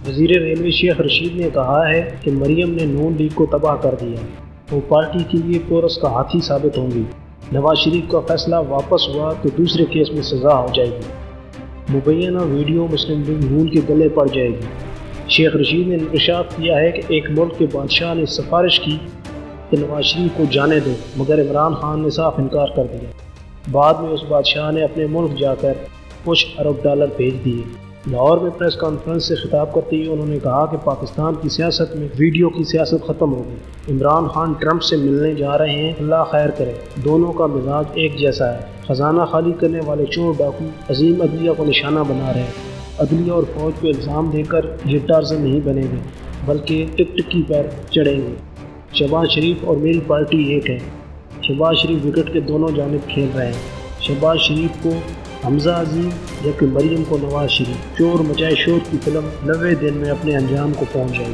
وزیر ریلوے شیخ رشید نے کہا ہے کہ مریم نے نون لیگ کو تباہ کر دیا، وہ پارٹی کے لیے کورس کا ہاتھی ثابت ہوں گی۔ نواز شریف کا فیصلہ واپس ہوا تو دوسرے کیس میں سزا ہو جائے گی، مبینہ ویڈیو مسلم لیگ نون کے گلے پڑ جائے گی۔ شیخ رشید نے انکشاف کیا ہے کہ ایک ملک کے بادشاہ نے سفارش کی کہ نواز شریف کو جانے دو، مگر عمران خان نے صاف انکار کر دیا۔ بعد میں اس بادشاہ نے اپنے ملک جا کر کچھ ارب ڈالر بھیج دیے۔ لاہور میں پریس کانفرنس سے خطاب کرتے ہوئے انہوں نے کہا کہ پاکستان کی سیاست میں ویڈیو کی سیاست ختم ہو گئی۔ عمران خان ٹرمپ سے ملنے جا رہے ہیں، اللہ خیر کرے، دونوں کا مزاج ایک جیسا ہے۔ خزانہ خالی کرنے والے چور ڈاکو عظیم عدلیہ کو نشانہ بنا رہے ہیں۔ عدلیہ اور فوج پہ الزام دے کر یہ ٹارزن نہیں بنے گے، بلکہ ٹکٹکی پر چڑھیں گے۔ شہباز شریف اور میری پارٹی ایک ہے۔ شہباز شریف وکٹ کے دونوں جانب کھیل رہے ہیں، شہباز شریف کو حمزہ عظیم جبکہ مریم کو نواز شریف۔ چور مچائے شور کی فلم 90 دن میں اپنے انجام کو پہنچ جائے گی۔